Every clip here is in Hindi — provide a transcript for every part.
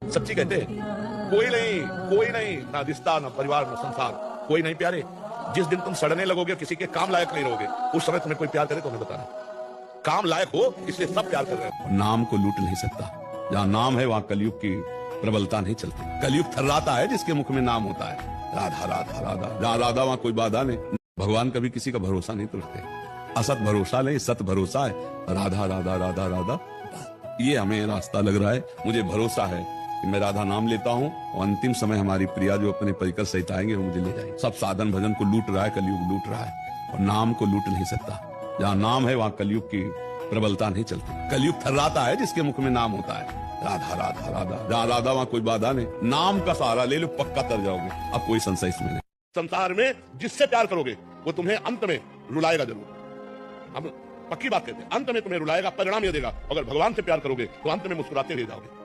सच्ची कहते हैं कोई नहीं, ना रिश्ता, ना परिवार, ना संसार, कोई नहीं प्यारे। जिस दिन तुम सड़ने लगोगे, किसी के काम लायक नहीं रहोगे, उस समय तुम्हें कोई प्यार करे तो हमें बताना। काम लायक हो इसलिए सब प्यार कर रहे हैं। नाम को लूट नहीं सकता। जहाँ नाम है वहाँ कलयुग की प्रबलता नहीं चलती। कलयुग थर्राता है जिसके मुख में नाम होता है। राधा राधा राधा, जहाँ राधा वहाँ कोई बाधा नहीं। भगवान कभी किसी का भरोसा नहीं तोड़ते। असत भरोसा नहीं, सत भरोसा है। राधा राधा राधा राधा, ये हमें रास्ता लग रहा है। मुझे भरोसा है कि मैं राधा नाम लेता हूँ और अंतिम समय हमारी प्रिया जो अपने परिकर सहित आएंगे वो मुझे ले जाएंगे। सब साधन भजन को लूट रहा है, कलयुग लूट रहा है, और नाम को लूट नहीं सकता। जहाँ नाम है वहाँ कलयुग की प्रबलता नहीं चलती। कलयुग थर्राता है जिसके मुख में नाम होता है। राधा राधा राधा, जहाँ राधा वहाँ कोई बाधा नहीं। नाम का सहारा ले लो, पक्का तर जाओगे। अब कोई संशय इसमें नहीं। संसार में जिससे प्यार करोगे वो तुम्हें अंत में रुलाएगा जरूर। हम पक्की बात कहते हैं, अंत में तुम्हें रुलाएगा, परिणाम ये देगा। अगर भगवान से प्यार करोगे तो अंत में मुस्कुराते हुए जाओगे।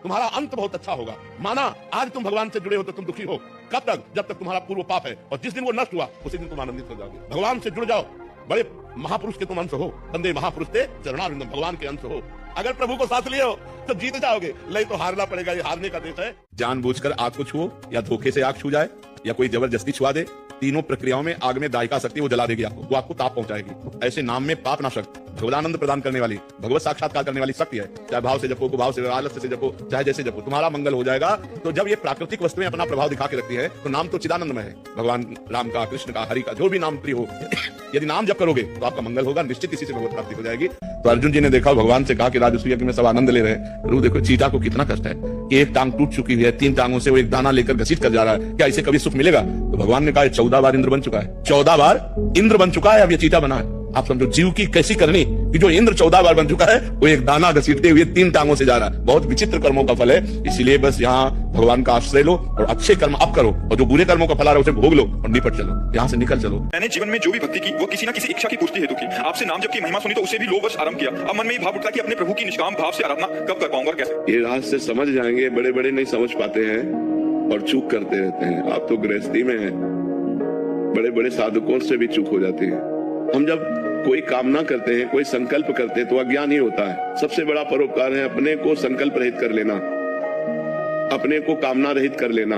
तुम्हारा अंत बहुत अच्छा होगा। माना आज तुम भगवान से जुड़े हो तो तुम दुखी हो, कब तक? जब तक तुम्हारा पूर्व पाप है, और जिस दिन वो नष्ट हुआ उसी दिन तुम आनंदित हो जाओगे। भगवान से जुड़ जाओ। बड़े महापुरुष के तुम अंश हो, बंदे महापुरुष थे चरणारविंदम, भगवान के अंश हो। अगर प्रभु को साथ लिए हो तो जीत जाओगे, नहीं तो हारना पड़ेगा। ये हारने का देश है। जानबूझकर आग को छुओ, या धोखे से आग छू जाए, या कोई जबरदस्ती छुआ दे, तीनों प्रक्रियाओं में आग में दायिका शक्ति वो जला देगी आपको, वो आपको ताप पहुंचाएगी। ऐसे नाम में पाप नाशक, भगवदानंद प्रदान करने वाली, भगवत साक्षात्कार करने वाली शक्ति है। चाहे भाव से जपो, भाव से, आलस्य से जपो, चाहे जैसे जपो, तुम्हारा मंगल हो जाएगा। तो जब ये प्राकृतिक वस्तुएं अपना प्रभाव दिखा के रखती है तो नाम तो चिदानंदमय है। भगवान राम का, कृष्ण का, हरि का, जो भी नाम प्रिय हो, यदि नाम जप करोगे तो आपका मंगल होगा, निश्चित इसी से भगवत प्राप्ति हो जाएगी। तो अर्जुन जी ने देखा, भगवान से कहा कि राजसूय यज्ञ में सब आनंद ले रहे हैं। रू देखो चीता को कितना कष्ट है कि एक टांग टूट चुकी है, 3 टांगों से वो एक दाना लेकर घसीट कर जा रहा है। क्या इसे कभी सुख मिलेगा? तो भगवान ने कहा 14 बार इंद्र बन चुका है, 14 बार इंद्र बन चुका है, अब ये चीता बना है। आप समझो जीव की कैसी करनी कि जो इंद्र 14 बार बन चुका है वो एक दाना घसीटते हुए 3 टांगों से जा रहा है। बहुत विचित्र कर्मों का फल है। इसीलिए बस यहाँ भगवान का आश्रय लो और अच्छे कर्म अब करो, और जो बुरे कर्मों का फल आ रहा है उसे भोग लो और निपट चलो, यहाँ से निकल चलो। मैंने जीवन में जो भी भक्ति की वो किसी न किसी इच्छा की पूर्ति हेतु की। आपसे नाम जप की महिमा सुनी तो उसे भी लो वर्ष आरंभ किया। अब मन में भाव उठता कि अपने प्रभु की निष्काम भाव से आराधना कब कर पाऊंगा, कैसे? ये राज से समझ जाएंगे, बड़े बड़े नहीं समझ पाते हैं और चूक करते रहते हैं। आप तो गृहस्थी में हैं, बड़े बड़े साधकों से भी चूक हो जाती है। हम जब कोई कामना करते हैं, कोई संकल्प करते हैं तो अज्ञान ही होता है। सबसे बड़ा परोपकार है अपने को संकल्प रहित कर लेना, अपने को कामना रहित कर लेना,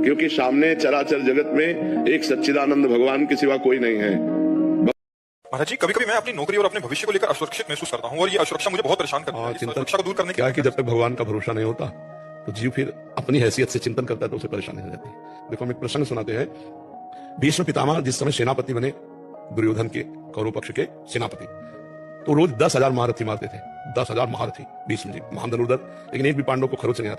क्योंकि सामने चराचर जगत में एक सच्चिदानंद भगवान के सिवा कोई नहीं है। महाराज जी, कभी कभी मैं अपनी नौकरी और अपने भविष्य को लेकर असुरक्षित महसूस करता हूँ, और ये असुरक्षा मुझे बहुत परेशान करती है। चिंता को दूर करने क्या है कि जब तक भगवान का भरोसा नहीं होता तो जीव फिर अपनी हैसियत से चिंतन करता है तो उसे परेशानी हो जाती है। देखो हम एक प्रसंग सुनाते हैं। भीष्म पितामह जिस समय सेनापति बने, दुर्योधन के कौरव पक्ष के सेनापति, तो रोज 10,000 महारथी मारते थे। 10,000 महारथी भीष्म जी, महान धनुर्धर, लेकिन एक भी पांडव को खरोच नहीं आती।